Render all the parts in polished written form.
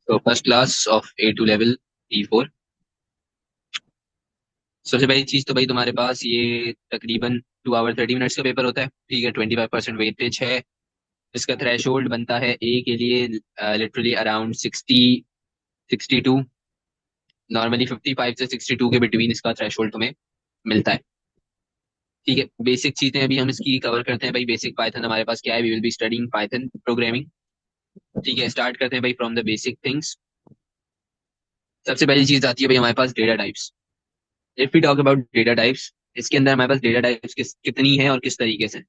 तो first class of A2 level P4। सबसे पहली चीज तो भाई तुम्हारे पास ये तकरीबन 2 आवर 30 मिनट्स का पेपर होता है। ठीक है, 25% वेटेज है। इसका थ्रेशोल्ड बनता है ए के लिए लिटरली अराउंड 62। नॉर्मली 55 से 62 के बिटवीन इसका थ्रेशोल्ड तुम्हें मिलता है। ठीक है, बेसिक चीजें अभी हम इसकी कवर करते हैं भाई। बेसिक पाइथन हमारे पास क्या है, we will be studying Python programming. ठीक है, स्टार्ट करते हैं भाई फ्रॉम द बेसिक थिंग्स। सबसे पहली चीज आती है भाई हमारे पास data types. If we talk about data types, इसके अंदर हमारे पास डेटा टाइप्स कितनी है और किस तरीके से।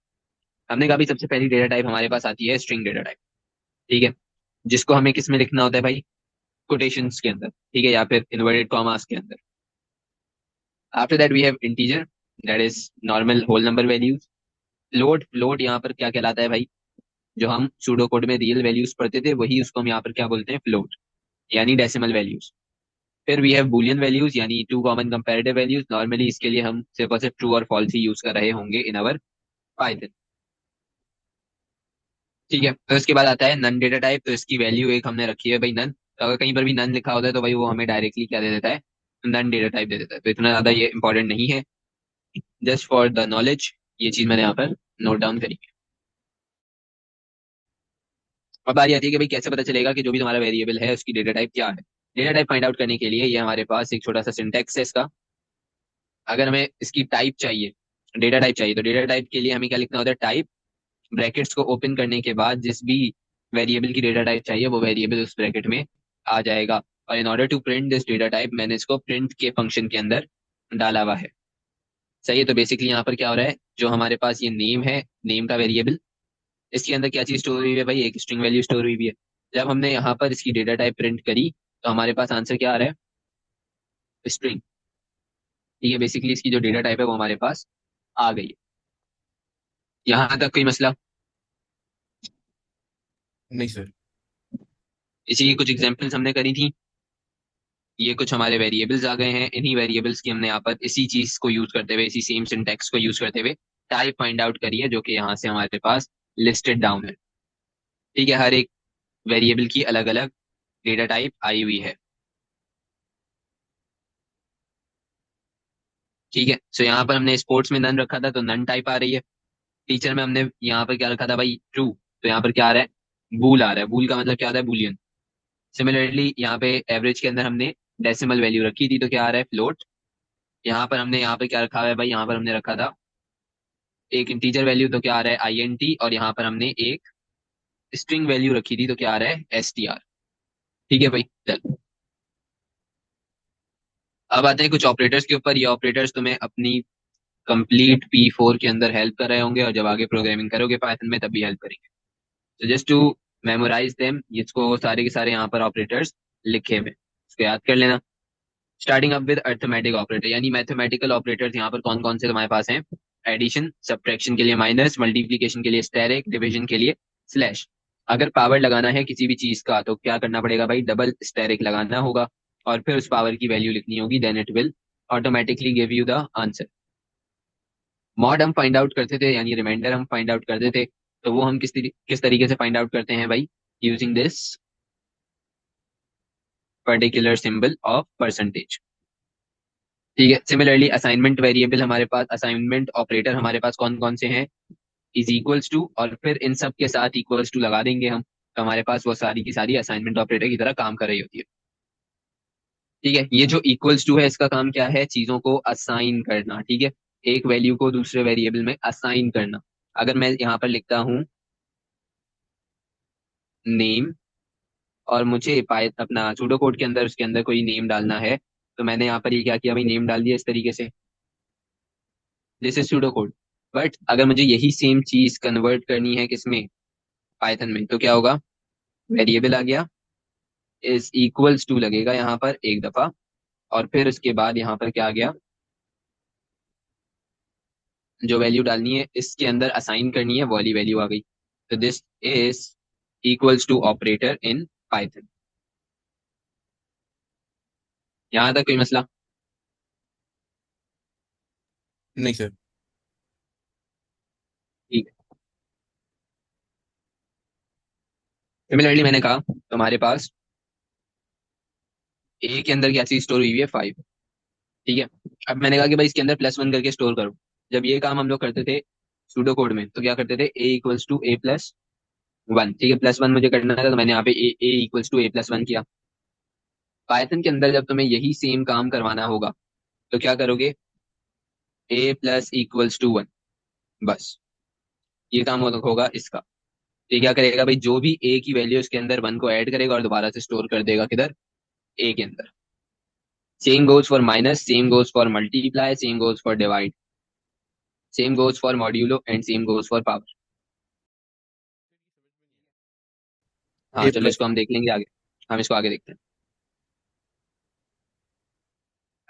हमने कहा भाई सबसे पहली डेटा टाइप हमारे पास आती है स्ट्रिंग डेटा टाइप। ठीक है, जिसको हमें किस में लिखना होता है भाई, कोटेशंस के अंदर। ठीक है, या फिर इन्वर्टेड कॉमास के अंदर। After that we have integer, that is normal whole number values. Float, float यहाँ पर क्या कहलाता है भाई, जो हम सूडो कोड में रियल वैल्यूज पढ़ते थे वही उसको हम यहाँ पर क्या बोलते हैं, फ्लोट, यानी डेसिमल वैल्यूज। फिर वी हैव बूलियन वैल्यूज यानी two common comparative values. Normally इसके लिए हम सिर्फ और सिर्फ ट्रू और फॉल्स ही यूज कर रहे होंगे इन अवर पाइथन। ठीक है, तो इसके बाद आता है नन डेटा टाइप। तो इसकी वैल्यू एक हमने रखी है भाई, नन। तो अगर कहीं पर भी नन लिखा होता है तो भाई वो हमें डायरेक्टली क्या दे देता है, नन डेटा टाइप दे देता है। तो इतना ज्यादा ये इंपॉर्टेंट नहीं है, जस्ट फॉर द नॉलेज ये चीज मैंने यहाँ पर नोट डाउन करी है। अब बारी आती है कि भाई कैसे पता चलेगा कि जो भी तुम्हारा वेरिएबल है उसकी डेटा टाइप क्या है। डेटा टाइप फाइंड आउट करने के लिए ये हमारे पास एक छोटा सा सिंटेक्स है इसका। अगर हमें इसकी टाइप चाहिए, डेटा टाइप चाहिए, तो डेटा टाइप के लिए हमें क्या लिखना होता है, टाइप, ब्रैकेट्स को ओपन करने के बाद जिस भी वेरिएबल की डेटा टाइप चाहिए वो वेरिएबल उस ब्रैकेट में आ जाएगा। और in order to print this data type मैंने इसको प्रिंट के फंक्शन के अंदर डाला हुआ है। सही है, तो बेसिकली यहाँ पर क्या हो रहा है, जो हमारे पास ये नेम है, नेम का वेरिएबल, इसके अंदर क्या चीज स्टोर हुई है भाई, एक स्ट्रिंग वैल्यू स्टोर हुई भी है। जब हमने यहाँ पर इसकी डेटा टाइप प्रिंट करी तो हमारे पास आंसर क्या आ रहा है, स्ट्रिंग। ठीक है, बेसिकली इसकी जो डेटा टाइप है वो हमारे पास आ गई है। यहाँ तक कोई मसला? नहीं सर। इसी की कुछ एग्जांपल्स हमने करी थी। ये कुछ हमारे वेरिएबल्स आ गए हैं। इन्हीं वेरिएबल्स की हमने यहाँ पर इसी चीज को यूज करते हुए, इसी सेम सिंटेक्स को यूज करते हुए टाइप फाइंड आउट करी है, जो कि यहाँ से हमारे पास लिस्टेड डाउन है। ठीक है, हर एक वेरिएबल की अलग अलग डेटा टाइप आई हुई है। ठीक है, सो यहाँ पर हमने स्पोर्ट्स में नन रखा था तो नन टाइप आ रही है। टीचर में हमने यहाँ पर क्या रखा था भाई, ट्रू, तो यहाँ पर क्या आ रहा है, बूल आ रहा है। बूल का मतलब क्या होता है, बुलियन। सिमिलरली यहाँ पे एवरेज के अंदर हमने डेसिमल वैल्यू रखी थी तो क्या आ रहा है, फ्लोट। यहाँ पर हमने यहाँ पे क्या रखा है भाई, यहाँ पर हमने रखा था एक इंटीजर वैल्यू तो क्या आ रहा है, INT। और यहाँ पर हमने एक स्ट्रिंग वैल्यू रखी थी तो क्या आ रहा है, STR। ठीक है भाई, चल। अब आते हैं कुछ ऑपरेटर्स के ऊपर। ये ऑपरेटर्स तुम्हें अपनी कंप्लीट P4 के अंदर हेल्प कर रहे होंगे, और जब आगे प्रोग्रामिंग करोगे पाइथन में तब भी हेल्प करेंगे। तो जस्ट टू मेमोराइज देम, इसको सारे के सारे यहाँ पर ऑपरेटर्स लिखे हुए, इसको याद कर लेना। Starting up with arithmetic operator, यानी मैथमेटिकल ऑपरेटर्स यहाँ पर कौन कौन से तुम्हारे पास हैं, एडिशन, सब्ट्रैक्शन के लिए माइनस, मल्टीप्लिकेशन के लिए स्टेरिक, डिवीजन के लिए स्लैश। अगर पावर लगाना है किसी भी चीज का तो क्या करना पड़ेगा भाई, डबल स्टेरिक लगाना होगा, और फिर उस पावर की वैल्यू लिखनी होगी, then it will automatically give you the answer. Mod हम फाइंड आउट करते थे, यानी रिमाइंडर हम फाइंड आउट करते थे, तो वो हम किस तरीके से फाइंड आउट करते हैं भाई, using this particular symbol of percentage. ठीक है, सिमिलरली असाइनमेंट वेरिएबल हमारे पास, असाइनमेंट ऑपरेटर हमारे पास कौन कौन से हैं, इज इक्वल्स टू, और फिर इन सब के साथ इक्वल्स टू लगा देंगे हम, तो हमारे पास वो सारी की सारी असाइनमेंट ऑपरेटर की तरह काम कर रही होती है। ठीक है, ये जो इक्वल्स टू है इसका काम क्या है, चीजों को असाइन करना। ठीक है, एक वैल्यू को दूसरे वेरिएबल में असाइन करना। अगर मैं यहाँ पर लिखता हूँ नेम, और मुझे पाए अपना सूडो कोड के अंदर उसके अंदर कोई नेम डालना है, तो मैंने यहाँ पर ये क्या किया भाई, नेम डाल दिया इस तरीके से, this is pseudo code. But अगर मुझे यही सेम चीज कन्वर्ट करनी है किसमें, पाइथन में, तो क्या होगा, वेरिएबल आ गया, इज इक्वल्स टू लगेगा यहाँ पर एक दफा, और फिर उसके बाद यहाँ पर क्या आ गया, जो वैल्यू डालनी है इसके अंदर असाइन करनी है वो वाली वैल्यू आ गई। तो this is equals to operator in Python. यहाँ तक कोई मसला? नहीं सर। ठीक है, सिमिलरली मैंने कहा तुम्हारे पास ए के अंदर क्या चीज स्टोर हुई हुई है 5। ठीक है। अब मैंने कहा कि भाई इसके अंदर +1 करके स्टोर करो। जब ये काम हम लोग करते थे सूडो कोड में तो क्या करते थे, a = a+1। ठीक है, +1 मुझे करना था तो मैंने यहाँ पे a = a+1 किया। पाइथन के अंदर जब तुम्हें यही सेम काम करवाना होगा तो क्या करोगे, a+=1। बस ये काम होगा इसका। ये क्या करेगा भाई, जो भी ए की वैल्यू इसके अंदर 1 को ऐड करेगा और दोबारा से स्टोर कर देगा किधर, ए के अंदर। Same goes for minus, same goes for multiply, same goes for divide, same goes for modulo and same goes for power. हाँ ए चलो प्लस। इसको हम देख लेंगे आगे। हम इसको आगे देखते हैं।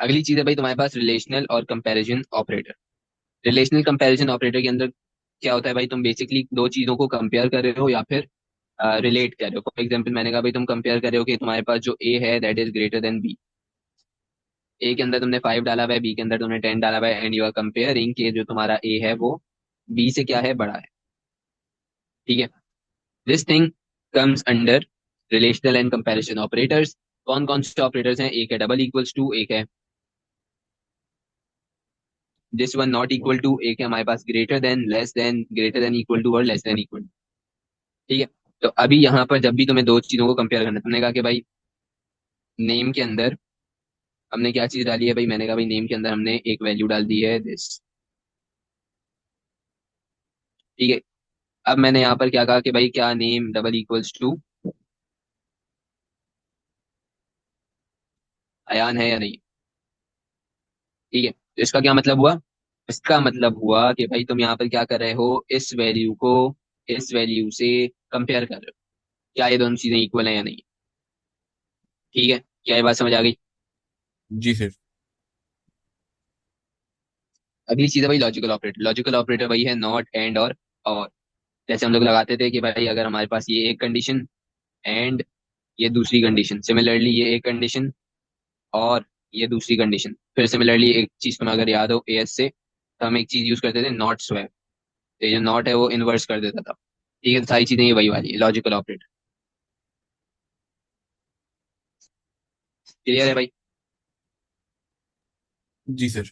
अगली चीज है भाई तुम्हारे पास रिलेशनल और comparison operator. Relational comparison operator के अंदर क्या होता है भाई, तुम बेसिकली दो चीजों को कंपेयर कर रहे हो या फिर रिलेट कर रहे हो। फॉर एग्जाम्पल मैंने कहा भाई तुम कंपेयर कर रहे हो कि तुम्हारे पास जो ए है that is greater than B. A के अंदर तुमने 5 डाला हुआ है, बी के अंदर तुमने 10 डाला हुआ है, एंड यू आर कंपेयरिंग कि जो तुम्हारा ए है वो बी से क्या है, बड़ा है। ठीक है। This thing comes under relational and comparison operators. कौन कौन से ऑपरेटर्स हैं, एक है डबल इक्वल्स टू, एक है this one not equal to, एक है हमारे पास greater than, less than, greater than equal to और लेस देन इक्वल टू। ठीक है। तो अभी यहाँ पर जब भी तुम्हें दो चीजों को कंपेयर करना है, तुमने कहा कि भाई नेम के अंदर हमने क्या चीज डाली है भाई, मैंने कहा भाई नेम के अंदर हमने एक वैल्यू डाल दी है दिस। ठीक है। अब मैंने यहाँ पर क्या कहा कि भाई क्या name double equals to Ayan है या नहीं। ठीक है, तो इसका क्या मतलब हुआ, इसका मतलब हुआ कि भाई तुम यहाँ पर क्या कर रहे हो, इस वैल्यू को इस वैल्यू से कंपेयर कर रहे हो, क्या ये दोनों चीजें इक्वल है या नहीं। ठीक है, क्या ये बात समझ आ गई। जी सर। अगली चीज है भाई लॉजिकल ऑपरेटर। लॉजिकल ऑपरेटर वही है नॉट, एंड और जैसे हम लोग लगाते थे कि भाई अगर हमारे पास ये एक कंडीशन एंड ये दूसरी कंडीशन, सिमिलरली ये एक कंडीशन और ये दूसरी कंडीशन, फिर सिमिलरली एक चीज तुम्हें अगर याद हो एएस से, तो हम एक चीज यूज करते थे नॉट स्वैप। तो ये जो नॉट है वो इन्वर्स कर देता था। ठीक है, तो सारी चीजें ये वही वाली है लॉजिकल ऑपरेटर। क्लियर है भाई। जी सर।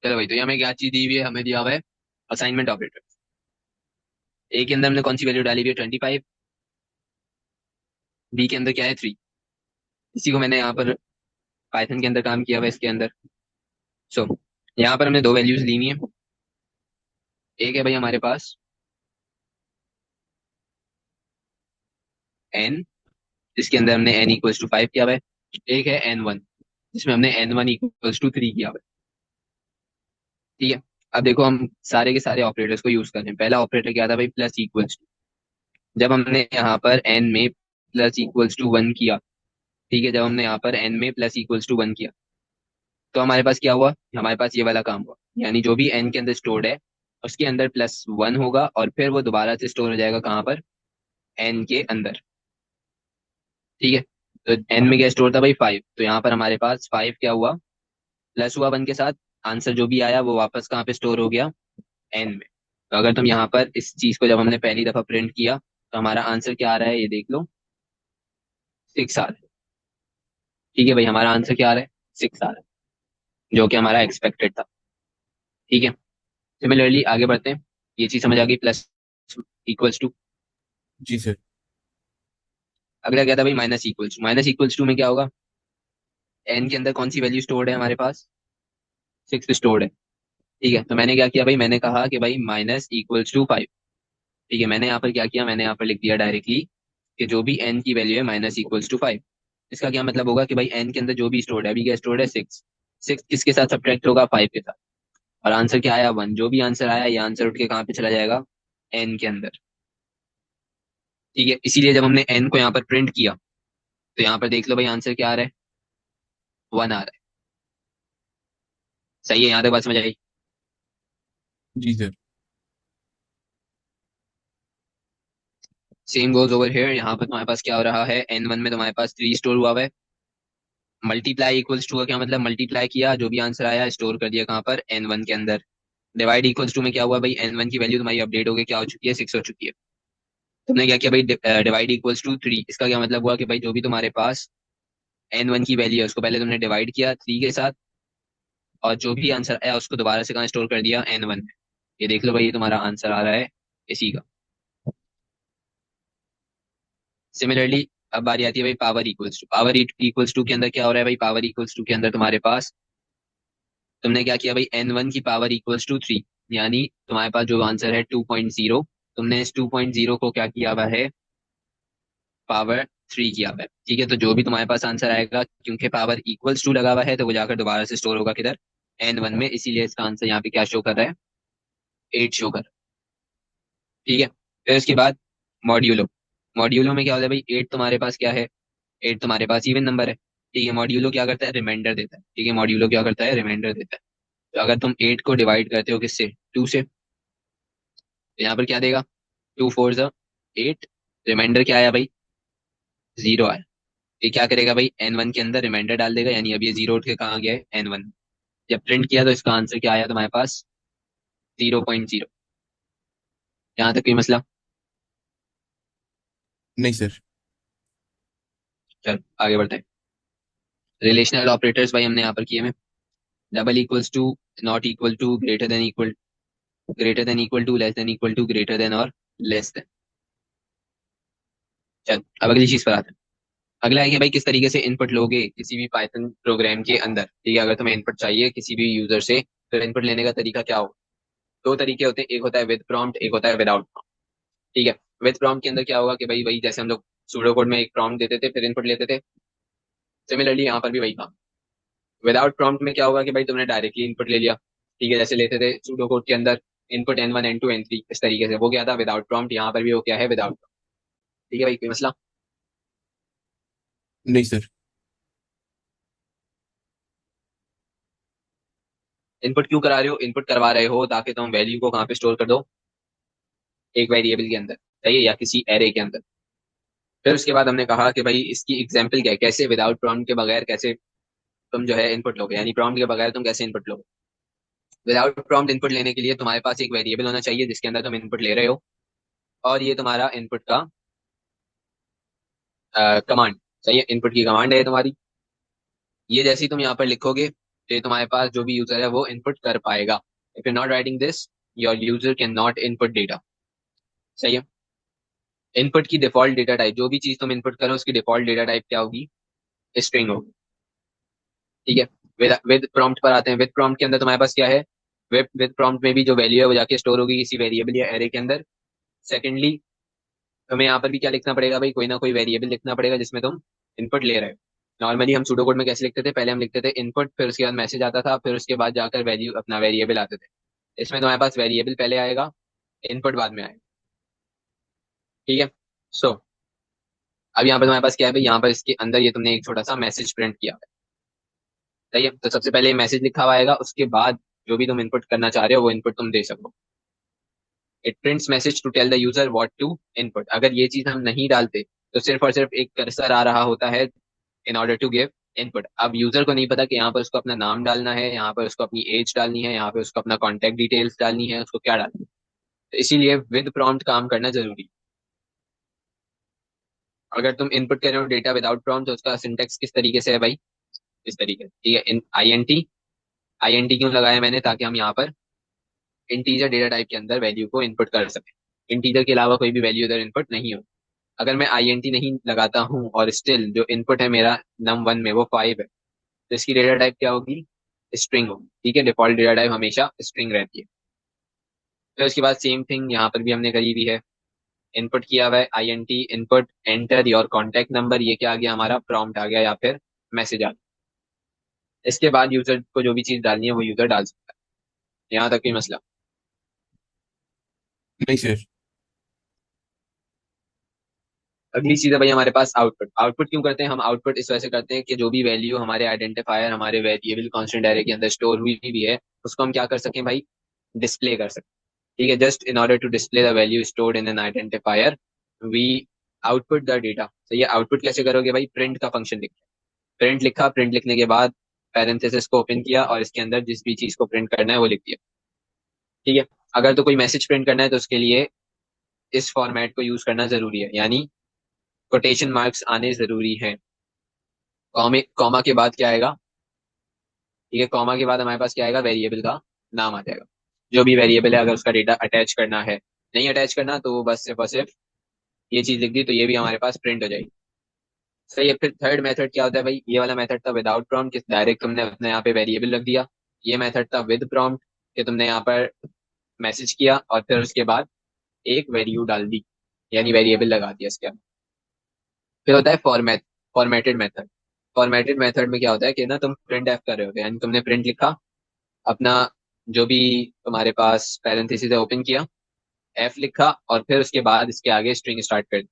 चलो भाई, तो ये हमें क्या चीज दी हुई है, हमें दिया हुआ है असाइनमेंट ऑपरेटर। ए के अंदर हमने कौन सी वैल्यू डाली हुई है, 25। बी के अंदर क्या है, 3। इसी को मैंने यहाँ पर पाइथन के अंदर काम किया हुआ है इसके अंदर। सो यहाँ पर हमने दो वैल्यूज ली हुई है। एक है भाई हमारे पास एन, जिसके अंदर हमने n = 5 किया हुआ है। एक है n1, जिसमें हमने n1 = 3 किया हुआ है। ठीक है। अब देखो हम सारे के सारे ऑपरेटर्स को यूज कर रहे हैं। पहला ऑपरेटर क्या था भाई, +=। जब हमने यहाँ पर n में +=1 किया, ठीक है, जब हमने यहाँ पर n में +=1 किया तो हमारे पास क्या हुआ, हमारे पास ये वाला काम हुआ। यानी जो भी n के अंदर स्टोर्ड है उसके अंदर +1 होगा और फिर वो दोबारा से स्टोर हो जाएगा कहाँ पर, n के अंदर। ठीक है। तो n में क्या स्टोर था भाई, 5। तो यहाँ पर हमारे पास 5 क्या हुआ, प्लस हुआ 1 के साथ, आंसर जो भी आया वो वापस कहाँ पे स्टोर हो गया, n में। तो अगर तुम यहाँ पर इस चीज को जब हमने पहली दफा प्रिंट किया तो हमारा आंसर क्या आ रहा है, ये देख लो, 6 आ रहा है। ठीक है भाई, हमारा आंसर क्या आ रहा है, 6 आ रहा है, जो कि हमारा एक्सपेक्टेड था। ठीक है। सिमिलरली आगे बढ़ते हैं। ये चीज समझ आ गई, +=2। जी सर। अगला क्या था भाई, माइनस इक्वल्स टू में क्या होगा, n के अंदर कौन सी वैल्यू स्टोर्ड है हमारे पास, 6 स्टोर्ड है। ठीक है, तो मैंने क्या किया भाई, मैंने कहा कि भाई -5। ठीक है, मैंने यहाँ पर क्या किया, मैंने यहाँ पर लिख दिया डायरेक्टली कि जो भी n की वैल्यू है -5। इसका क्या मतलब होगा कि भाई n के अंदर जो भी स्टोर्ड है, अभी क्या स्टोर्ड है, 6। 6 किसके साथ सब्ट्रैक्ट होगा, 5 के साथ। और आंसर क्या आया, 1। जो भी आंसर आया ये आंसर उठ के कहाँ पे चला जाएगा, n के अंदर। ठीक है, इसीलिए जब हमने n को यहाँ पर प्रिंट किया तो यहाँ पर देख लो भाई आंसर क्या आ रहा है, 1 आ रहा है। सही है, यहाँ तक बात समझ आई। जी sir. Same goes over here. यहाँ पर तुम्हारे पास क्या हो रहा है, n1 में तुम्हारे पास 3 स्टोर हुआ है मल्टीप्लाई इक्वल्स टू का क्या मतलब, मल्टीप्लाई किया, जो भी आंसर आया स्टोर कर दिया कहाँ पर, N1 के अंदर। डिवाइड इक्वल्स टू में क्या हुआ भाई, N1 की वैल्यू तुम्हारी अपडेट हो गई, क्या हो चुकी है, 6 हो चुकी है। तुमने क्या किया भाई, डिवाइड इक्वल्स टू 3। इसका क्या मतलब हुआ कि भाई जो भी तुम्हारे पास N1 की वैल्यू है उसको पहले तुमने डिवाइड किया 3 के साथ, और जो भी आंसर आया उसको दोबारा से कहाँ स्टोर कर दिया, N1 में। ये देख लो भाई, ये तुम्हारा आंसर आ रहा है इसी का। सिमिलरली अब बारी आती है भाई power equals to. Power equals to के अंदर क्या हो रहा है भाई, पावर इक्वल्स टू के अंदर तुम्हारे पास तुमने क्या किया भाई, N1 की पावर इक्वल्स टू 3, यानी तुम्हारे पास जो आंसर है 2.0, तुमने इस 2.0 को क्या किया हुआ है, पावर 3 किया हुआ है। ठीक है, तो जो भी तुम्हारे पास आंसर आएगा, क्योंकि पावर इक्वल्स टू लगा हुआ है, तो वो जाकर दोबारा से स्टोर होगा किधर, N1 में। इसीलिए इसका आंसर यहाँ पे क्या शो कर रहा है, 8 शो कर रहा है। ठीक है, फिर उसके बाद मॉड्यूलो। मॉड्यूलो में क्या होता है भाई, 8 तुम्हारे पास क्या है, 8 तुम्हारे पास इवन नंबर है। ठीक है, मॉड्यूलो क्या करता है, रिमाइंडर देता है। ठीक है, मॉड्यूलो क्या करता है, रिमाइंडर देता है। तो अगर तुम 8 को डिवाइड करते हो किससे, 2 से, तो यहाँ पर क्या देगा, 2 4 ज़ा 8, रिमाइंडर क्या आया भाई, 0 आया। ये क्या करेगा भाई, N1 के अंदर रिमाइंडर डाल देगा, यानी अब ये 0 उठ के कहाँ गया है, N1। जब प्रिंट किया तो इसका आंसर क्या आया तुम्हारे पास, 0.0। यहाँ तक कोई मसला। नहीं सर। चल आगे बढ़ते हैं। रिलेशनल ऑपरेटर्स भाई हमने यहाँ पर किए में, double equals to, not equal to, greater than equal, greater than equal to, less than equal to, greater than और लेस देन। चल अब अगली चीज पर आते हैं। अगला है कि भाई किस तरीके से इनपुट लोगे किसी भी पाइथन प्रोग्राम के अंदर। ठीक है, अगर तुम्हें इनपुट चाहिए किसी भी यूजर से, तो इनपुट लेने का तरीका क्या हो, दो तरीके होते हैं, एक होता है विद प्रॉम्प्ट, एक होता है विदाउट प्रॉम्प्ट। ठीक है, विद प्रॉम्प्ट के अंदर क्या होगा कि भाई वही जैसे हम लोग सूडो कोड में एक प्रॉम्प्ट देते थे फिर इनपुट लेते थे, सिमिलरली यहाँ पर भी वही काम। विदाउट प्रॉम्प्ट में क्या होगा कि भाई तुमने डायरेक्टली इनपुट ले लिया। ठीक है, जैसे लेते थे सूडो कोड के अंदर इनपुट N1 N2 N3 इस तरीके से, वो क्या था विदाउट प्रॉम्प्ट। यहाँ पर भी वो क्या है, विदाउट। ठीक है भाई, कोई मसला। नहीं सर। इनपुट क्यों करा रहे हो, इनपुट करवा रहे हो ताकि तुम वैल्यू को कहाँ पे स्टोर कर दो, एक वेरिएबल के अंदर, सही है, या किसी एरे के अंदर। फिर उसके बाद हमने कहा कि भाई इसकी एग्जाम्पल क्या है, कैसे विदाउट प्रॉम्प्ट के बगैर कैसे तुम जो है इनपुट लोगे, यानी प्रॉम्प्ट के बगैर तुम कैसे इनपुट लोगे। विदाउट प्रॉम्प्ट इनपुट लेने के लिए तुम्हारे पास एक वेरिएबल होना चाहिए जिसके अंदर तुम इनपुट ले रहे हो, और ये तुम्हारा इनपुट का कमांड, सही है, इनपुट की कमांड है तुम्हारी। ये जैसे ही तुम यहाँ पर लिखोगे तो ये तुम्हारे पास जो भी यूजर है वो इनपुट कर पाएगा। If you not writing this, your user can not input data. सही है, इनपुट की डिफॉल्ट डेटा टाइप, जो भी चीज तुम इनपुट करो उसकी डिफॉल्ट डेटा टाइप क्या होगी, स्ट्रिंग होगी। ठीक है, विद प्रॉम्प्ट पर आते हैं। विद प्रॉम्प्ट के अंदर तुम्हारे पास क्या है, विद प्रॉम्प्ट में भी जो वैल्यू है वो जाके स्टोर होगी किसी वेरिएबल या एरे के अंदर। सेकेंडली हमें यहाँ पर भी क्या लिखना पड़ेगा भाई, कोई ना कोई वेरिएबल लिखना पड़ेगा जिसमें तुम इनपुट ले रहे हो। नॉर्मली हम सूडो कोड में कैसे लिखते थे, पहले हम लिखते थे इनपुट, फिर उसके बाद मैसेज आता था, फिर उसके बाद जाकर वैल्यू अपना वेरिएबल आते थे। इसमें तुम्हारे पास वेरिएबल पहले आएगा, इनपुट बाद में आएगा। ठीक है, सो अब यहाँ पर तुम्हारे पास क्या है भाई, यहाँ पर इसके अंदर ये तुमने एक छोटा सा मैसेज प्रिंट किया है। सही है, तो सबसे पहले मैसेज लिखा हुआ आएगा, उसके बाद जो भी तुम इनपुट करना चाह रहे हो वो इनपुट तुम दे सको। It prints message to tell the user what to input. अगर ये चीज हम नहीं डालते तो सिर्फ और सिर्फ एक कर्सर आ रहा होता है in order to give input. अब यूजर को नहीं पता कि यहाँ पर उसको अपना नाम डालना है, यहाँ पर उसको अपनी एज डालनी है, यहाँ पर उसको अपना कॉन्टेक्ट डिटेल्स डालनी है, उसको क्या डालना है। तो इसीलिए विद प्रॉम्प्ट काम करना जरूरी है। अगर तुम इनपुट कर रहे हो डेटा विदाउट प्रॉम्प्ट तो उसका सिंटेक्स किस तरीके से है भाई, इस तरीके से। ठीक है, इन आई एन टी क्यों लगाया मैंने, ताकि हम यहाँ पर इंटीजर डेटा टाइप के अंदर वैल्यू को इनपुट कर सकें। इंटीजर के अलावा कोई भी वैल्यू इधर इनपुट नहीं हो। अगर मैं आईएनटी नहीं लगाता हूँ और स्टिल जो इनपुट है मेरा num1 में वो 5 है, तो इसकी डेटा टाइप क्या होगी, स्ट्रिंग होगी। ठीक है, डिफॉल्ट डेटा टाइप हमेशा स्ट्रिंग रहती है। फिर उसके बाद सेम थिंग यहाँ पर भी हमने करी हुई है, इनपुट किया हुआ है INT input enter your contact number, ये क्या आ गया हमारा, प्रॉम्प्ट आ गया या फिर मैसेज आ गया। इसके बाद यूजर को जो भी चीज डालनी है वो यूजर डाल सकता है। यहाँ तक कोई मसला। नहीं सर। अगली चीज है भाई हमारे पास आउटपुट। आउटपुट क्यों करते हैं हम, आउटपुट इस वजह से करते हैं कि जो भी वैल्यू हमारे आइडेंटिफायर हमारे वेरिएबल कांस्टेंट एरे के अंदर स्टोर हुई भी है उसको हम क्या कर सकें भाई, डिस्प्ले कर सकें। ठीक है, just in order to display the value stored in an identifier we output the data. तो ये आउटपुट कैसे करोगे भाई, प्रिंट का फंक्शन लिख के। प्रिंट लिखा, प्रिंट लिखने के बाद पैरेंथेसिस को ओपन किया और इसके अंदर जिस भी चीज को प्रिंट करना है वो लिख दिया। ठीक है। अगर तो कोई मैसेज प्रिंट करना है तो उसके लिए इस फॉर्मेट को यूज करना जरूरी है, यानी कोटेशन मार्क्स आने जरूरी हैं। कॉमा के बाद क्या आएगा? ठीक है, कॉमा के बाद हमारे पास क्या आएगा? वेरिएबल का नाम आ जाएगा। जो भी वेरिएबल है, अगर उसका डेटा अटैच करना है, नहीं अटैच करना तो बस सिर्फ और सिर्फ ये चीज लिख दी तो ये भी हमारे पास प्रिंट हो जाएगी। सही है। फिर थर्ड मेथड क्या होता है भाई? ये वाला मेथड था विदाउट प्रॉम्प्ट, कि डायरेक्ट तुमने अपने यहाँ पे वेरिएबल रख दिया। ये मेथड था विद प्रॉम्प्ट, कि तुमने यहाँ पर मैसेज किया और फिर उसके बाद एक वैल्यू डाल दी, यानी वेरिएबल लगा दिया इसके अंदर। फिर होता है फॉर्मेटेड मेथड। फॉर्मेटेड मेथड में क्या होता है कि ना तुम प्रिंट एफ कर रहे होते, यानी तुमने प्रिंट लिखा अपना, जो भी तुम्हारे पास पैरेंथेसिस है ओपन किया, एफ लिखा और फिर उसके बाद इसके आगे स्ट्रिंग स्टार्ट कर दी।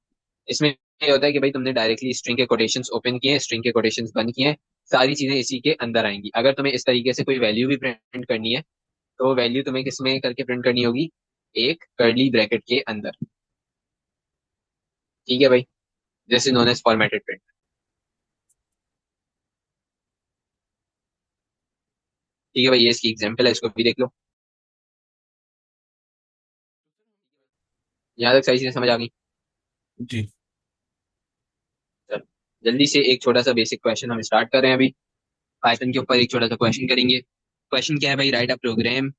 इसमें ये होता है कि भाई तुमने डायरेक्टली स्ट्रिंग के कोटेशंस ओपन किए, स्ट्रिंग के कोटेशंस बंद किए, सारी चीजें इसी के अंदर आएंगी। अगर तुम्हें इस तरीके से कोई वैल्यू भी प्रिंट करनी है तो वैल्यू तुम्हें किसमें करके प्रिंट करनी होगी? एक कर्ली ब्रैकेट के अंदर। ठीक है भाई, this is known as formatted print. ठीक है भाई, ये इसकी एग्जांपल है, इसको भी देख लो। यहाँ तक सारी चीजें समझ आ गई? जी चलो, जल्दी से एक छोटा सा बेसिक क्वेश्चन हम स्टार्ट कर रहे हैं अभी। पाइथन के ऊपर एक छोटा सा क्वेश्चन करेंगे। क्वेश्चन क्या है भाई? Write a program,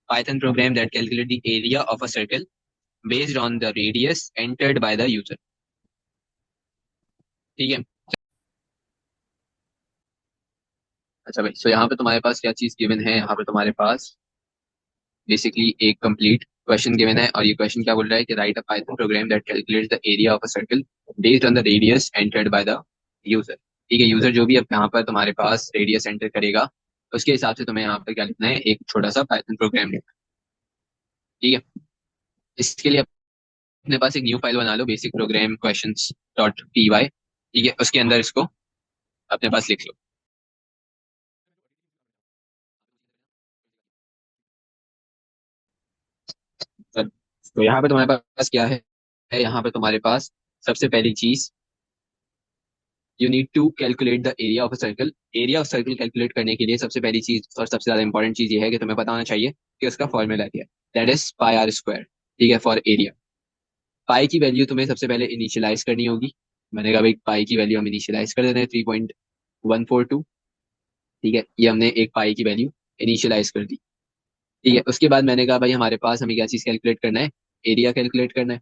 Python program that calculate the area of a circle based on the radius entered by the user. ठीक है। अच्छा भाई, सो यहाँ पे तुम्हारे पास क्या चीज गिवन है? यहाँ पे तुम्हारे पास बेसिकली एक कंप्लीट क्वेश्चन गिवन है, और ये क्वेश्चन क्या बोल रहा है कि right a Python program that calculates the area of a circle based on the radius entered by the user. ठीक है, यूजर जो भी अब यहाँ पर तुम्हारे पास रेडियस एंटर करेगा उसके हिसाब से तुम्हें यहाँ पर क्या लिखना है? एक छोटा सा पाइथन प्रोग्राम लिखना है। ठीक है। इसके लिए अपने पास एक न्यू फाइल बना लो, basic program questions dot P Y. ठीक है, उसके अंदर इसको अपने पास लिख लो। चलो, तो यहाँ पे तुम्हारे पास क्या है? यहाँ पे तुम्हारे पास सबसे पहली चीज, you need to calculate the area of a circle. Area of circle calculate करने के लिए सबसे पहली चीज और सबसे ज्यादा इंपॉर्टेंट चीज ये है कि तुम्हें पता होना चाहिए कि उसका फॉर्मूला क्या है। That is pi r square. ठीक है, फॉर एरिया। पाई की वैल्यू तुम्हें सबसे पहले इनिशियलाइज करनी होगी। मैंने कहा भाई पाई की वैल्यू हम इनिशियलाइज कर देते हैं 3.142। ठीक है, ये हमने एक पाई की वैल्यू इनिशियलाइज कर दी। ठीक है, उसके बाद मैंने कहा भाई हमारे पास हमें क्या चीज कैलकुलेट करना है? एरिया कैलकुलेट करना है।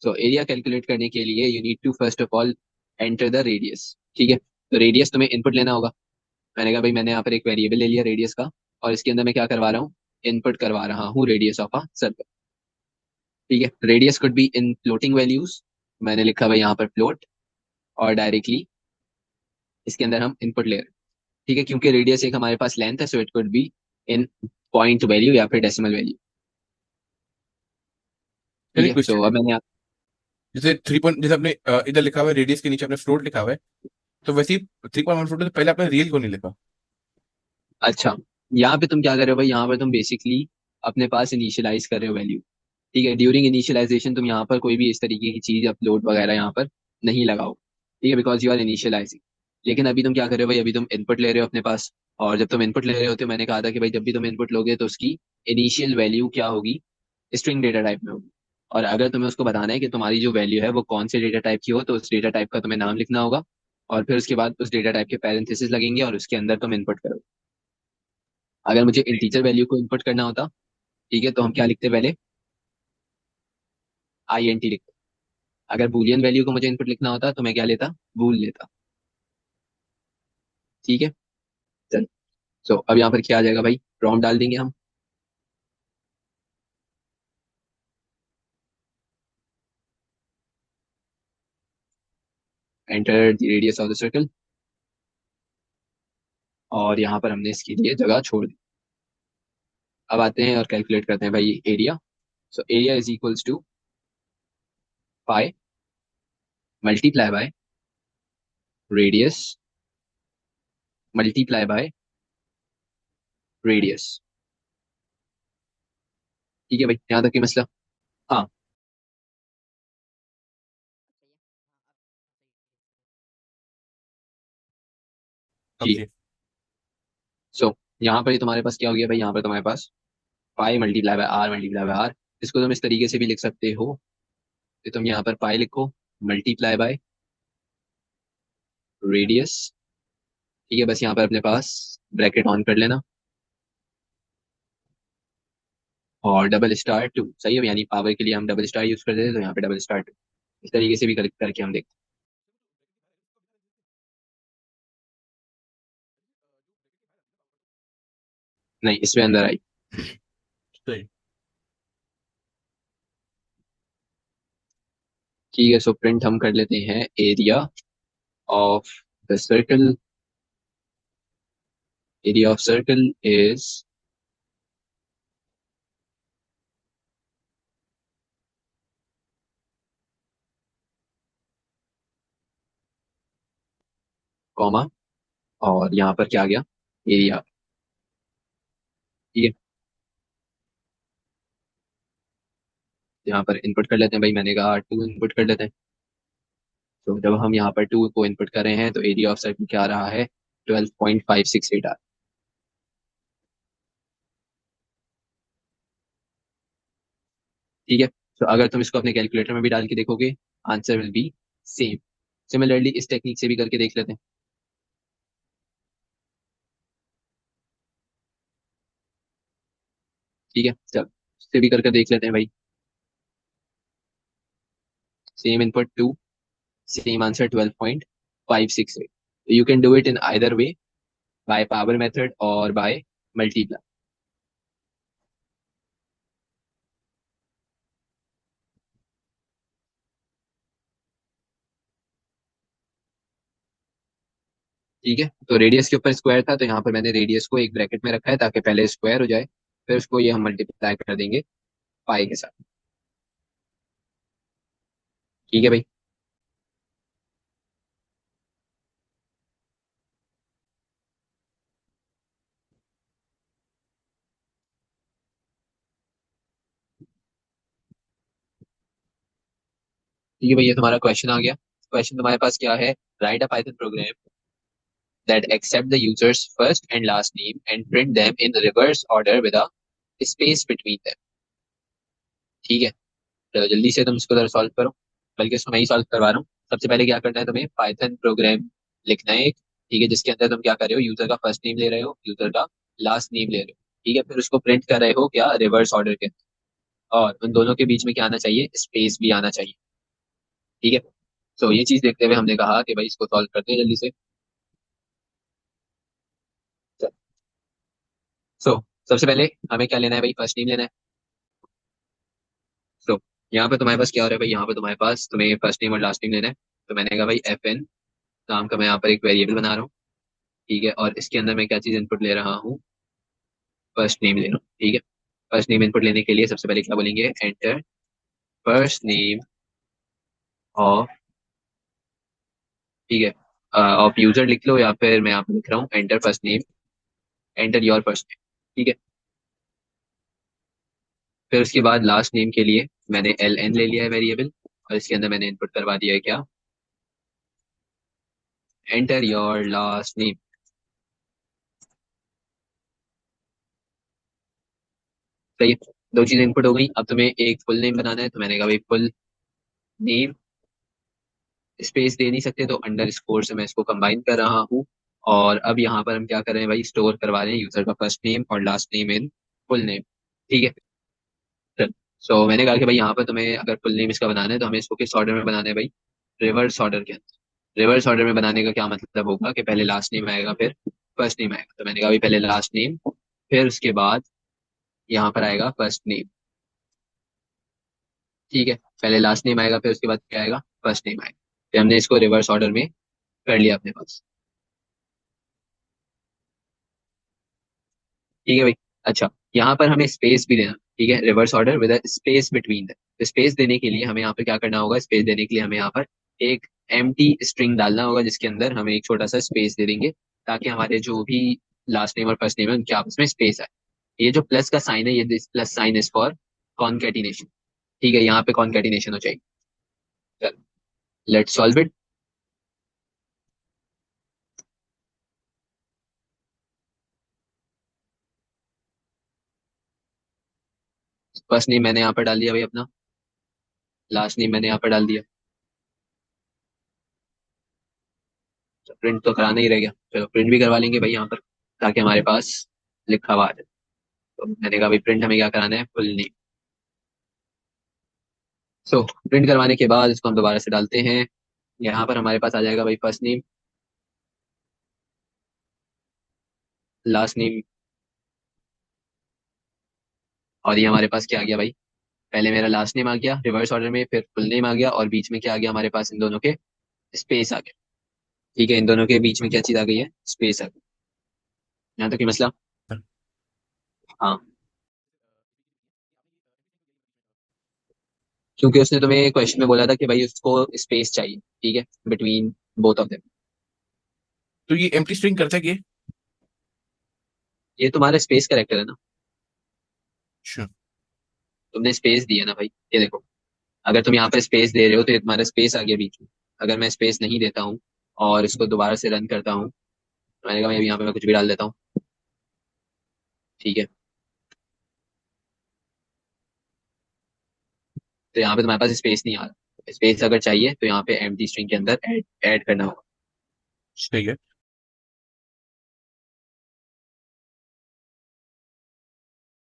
सो एरिया कैलकुलेट करने के लिए you need to first of all enter the radius. ठीक है, तो रेडियस तुम्हें इनपुट लेना होगा। मैंने कहा भाई मैंने यहाँ पर एक वेरिएबल ले लिया रेडियस का, और इसके अंदर मैं क्या करवा रहा हूँ? इनपुट करवा रहा हूँ रेडियस ऑफ अ सर्कल। ठीक है, radius could be in floating values. मैंने लिखा भाई यहाँ पर फ्लोट, और डायरेक्टली इसके अंदर हम इनपुट ले रहे हैं। ठीक है, क्योंकि रेडियस एक हमारे पास लेंथ है, so it could be in point value या फिर डेसिमल वैल्यू। ठीक चलिए, है, सो क्वेश्चन है। अब मैंने जैसे 3 पॉइंट, जैसे आपने इधर लिखा हुआ है रेडियस के नीचे आपने फ्लोट लिखा हुआ है, तो वैसे ही 3.1 फ्लोट है, तो पहले आपने रियल क्यों नहीं लिखा? अच्छा, यहाँ पे तुम क्या कर रहे हो भाई? यहाँ पे तुम बेसिकली अपने पास इनिशियलाइज कर रहे हो वैल्यू। ठीक है, ड्यूरिंग इनिशियलाइजेशन तुम यहाँ पर कोई भी इस तरीके की चीज अपलोड वगैरह यहाँ पर नहीं लगाओ। ठीक है, बिकॉज यू आर इनिशियलाइजिंग। लेकिन अभी तुम क्या कर रहे हो भाई? अभी तुम इनपुट ले रहे हो अपने पास, और जब तुम इनपुट ले रहे होते हो, मैंने कहा था कि भाई जब भी तुम इनपुट लोगे तो उसकी इनिशियल वैल्यू क्या होगी? स्ट्रिंग डेटा टाइप में होगी। और अगर तुम्हें उसको बताना है कि तुम्हारी जो वैल्यू है वो कौन से डेटा टाइप की हो, तो उस डेटा टाइप का तुम्हें नाम लिखना होगा, और फिर उसके बाद उस डेटा टाइप के पैरेंथेसिस लगेंगे और उसके अंदर तुम इनपुट करो। अगर मुझे इंटीजर वैल्यू को इनपुट करना होता, ठीक है, तो हम क्या लिखते पहले? आई एन टी लिखते। अगर बूलियन वैल्यू को मुझे इनपुट लिखना होता तो मैं क्या लेता? बूल लेता। ठीक है, चल। सो अब यहाँ पर क्या आ जाएगा भाई? प्रॉम्प्ट डाल देंगे हम। Enter the radius of the circle, और यहाँ पर हमने इसके लिए जगह छोड़ दी। अब आते हैं और कैलकुलेट करते हैं भाई area. So area is equals to pi multiply by radius multiply by radius. ठीक है भाई, यहाँ तक की मसला। हाँ, ठीक है। समझिए। सो यहाँ पर ही तुम्हारे पास क्या हो गया भाई, यहाँ पर तुम्हारे पास pi multiply by r multiply by r. इसको तुम इस तरीके से भी लिख सकते हो कि तुम यहाँ पर पाई लिखो मल्टीप्लाई बाय रेडियस। ठीक है, बस यहाँ पर अपने पास ब्रैकेट ऑन कर लेना और डबल स्टार टू, सही है, यानी पावर के लिए हम डबल स्टार यूज कर देते हैं, तो यहाँ पे डबल स्टार टू इस तरीके से भी करके हम देखते हैं। नहीं, इसमें अंदर आई। सही। ठीक है, सो प्रिंट हम कर लेते हैं area of the circle. Area of circle is comma और यहाँ पर क्या आ गया, एरिया। ठीक है, यहाँ पर इनपुट कर लेते हैं भाई, मैंने कहा टू इनपुट कर लेते हैं। तो जब हम यहाँ पर टू को इनपुट कर रहे हैं तो एरिया ऑफ सर्कल क्या आ रहा है, 12.568 आ। ठीक है, तो अगर तुम इसको अपने कैलकुलेटर में भी डाल के देखोगे answer will be same. Similarly इस टेक्निक से भी करके देख लेते हैं। ठीक है, चल इससे भी करके देख लेते हैं भाई। Same input two, same answer 12.568। You can do it in either way, by power method और बाय मल्टीप्लाई। ठीक है, तो रेडियस के ऊपर स्क्वायर था तो यहाँ पर मैंने रेडियस को एक ब्रैकेट में रखा है ताकि पहले स्क्वायर हो जाए, फिर उसको ये हम मल्टीप्लाई कर देंगे पाई के साथ। ठीक है भाई। ठीक है भाई, ये तुम्हारा क्वेश्चन आ गया। क्वेश्चन तुम्हारे पास क्या है, right a Python programme that accept the user's first and last name and print them in reverse order with a space between them। ठीक है, तो जल्दी से तुम इसको जरा सॉल्व करो, बल्कि इसको मैं ही सॉल्व करवा रहा हूँ। सबसे पहले क्या करना है, तुम्हें पाइथन प्रोग्राम लिखना है एक। ठीक है, जिसके अंदर तुम क्या कर रहे हो, यूजर का फर्स्ट नेम ले रहे हो, यूजर का लास्ट नेम ले रहे हो। ठीक है, फिर उसको प्रिंट कर रहे हो क्या, रिवर्स ऑर्डर के, और उन दोनों के बीच में क्या आना चाहिए, स्पेस भी आना चाहिए। ठीक है, तो ये चीज देखते हुए हमने कहा कि भाई इसको सॉल्व करते हैं जल्दी से। सो सबसे पहले हमें क्या लेना है भाई, फर्स्ट नेम लेना है। सो यहाँ पे तुम्हारे पास क्या हो रहा है भाई, यहाँ पे तुम्हारे पास तुम्हें फर्स्ट नेम और लास्ट नेम लेना है। तो मैंने कहा भाई एफ एन नाम का मैं यहाँ पर एक वेरिएबल बना रहा हूँ। ठीक है, और इसके अंदर मैं क्या चीज इनपुट ले रहा हूँ, फर्स्ट नेम ले रहा हूँ। ठीक है, फर्स्ट नेम इनपुट लेने के लिए सबसे पहले क्या बोलेंगे, एंटर फर्स्ट नेम ऑफ। ठीक है, ऑफ यूजर लिख लो, या फिर मैं यहाँ पे लिख रहा हूँ enter first name, enter your first name. ठीक है, फिर उसके बाद लास्ट नेम के लिए मैंने एल एन ले लिया है वेरिएबल, और इसके अंदर मैंने इनपुट करवा दिया है क्या, एंटर योर लास्ट नेम। सही है, दो चीजें इनपुट हो गई। अब तुम्हें एक फुल नेम बनाना है, तो मैंने कहा भाई फुल नेम, स्पेस दे नहीं सकते तो अंडर स्कोर से मैं इसको कंबाइन कर रहा हूँ। और अब यहाँ पर हम क्या कर रहे हैं भाई, स्टोर करवा रहे हैं यूजर का फर्स्ट नेम और last name in full name. ठीक है, चल। सो मैंने कहा कि भाई यहाँ पर तुम्हें अगर फुल नेम इसका बनाना है तो हमें इसको किस ऑर्डर में बनाना है भाई, रिवर्स ऑर्डर के अंदर। रिवर्स ऑर्डर में बनाने का क्या मतलब होगा कि पहले लास्ट नेम आएगा फिर फर्स्ट नेम आएगा। तो मैंने कहा भाई पहले लास्ट नेम, फिर उसके बाद यहाँ पर आएगा फर्स्ट नेम। ठीक है, पहले लास्ट नेम आएगा फिर उसके बाद क्या आएगा, फर्स्ट नेम आएगा। फिर हमने इसको रिवर्स ऑर्डर में कर लिया अपने पास। ठीक है भाई। अच्छा, यहाँ पर हमें स्पेस भी देना। ठीक है, reverse order with space between the, space देने के लिए हमें यहाँ पे क्या करना होगा, स्पेस देने के लिए हमें यहाँ पर एक एम्प्टी स्ट्रिंग डालना होगा, जिसके अंदर हमें एक छोटा सा स्पेस दे देंगे, ताकि हमारे जो भी लास्ट नेम और फर्स्ट नेम है उनके आपस में स्पेस आए। ये जो प्लस का साइन है, ये plus sign is for concatenation. ठीक है, यहाँ पे कॉन्केटिनेशन हो जाएगी। चल, let's solve it. First name मैंने यहाँ पर डाल दिया भाई अपना, लास्ट नेम मैंने यहाँ पर डाल दिया। प्रिंट तो कराना ही रह गया, चलो प्रिंट भी करवा लेंगे भाई यहाँ पर, ताकि हमारे पास लिखा हुआ आ जाए। तो मैंने कहा भाई प्रिंट हमें क्या कराना है, फुल नेम। सो प्रिंट करवाने के बाद इसको हम दोबारा से डालते हैं। यहाँ पर हमारे पास आ जाएगा भाई फर्स्ट नेम, लास्ट नेम, और ये हमारे पास क्या आ गया भाई, पहले मेरा लास्ट नेम आ गया रिवर्स ऑर्डर में, फिर फुल नेम आ गया, और बीच में क्या आ गया हमारे पास, इन दोनों के स्पेस आ गया। ठीक है, इन दोनों के बीच में क्या चीज आ गई है, स्पेस आ गई। यहाँ तक की मसला। हाँ, क्योंकि उसने तुम्हें क्वेश्चन में बोला था कि भाई उसको स्पेस चाहिए, ठीक है, बिटवीन बोथ ऑफ देम। तो ये एम्प्टी स्ट्रिंग करता है कि ये तुम्हारा स्पेस करेक्टर है ना, अच्छा। तुमने स्पेस दिया ना भाई, ये देखो, अगर तुम यहाँ पे स्पेस दे रहे हो तो ये तुम्हारा स्पेस आ गया बीच में। अगर मैं स्पेस नहीं देता हूँ और इसको दोबारा से रन करता हूँ, तो मैंने कहा मैं यहाँ पे मैं कुछ भी डाल देता हूँ, ठीक है, तो यहाँ पे तुम्हारे पास स्पेस नहीं आ रहा। स्पेस अगर चाहिए तो यहाँ पे एम्प्टी स्ट्रिंग के अंदर ऐड करना होगा। सही है।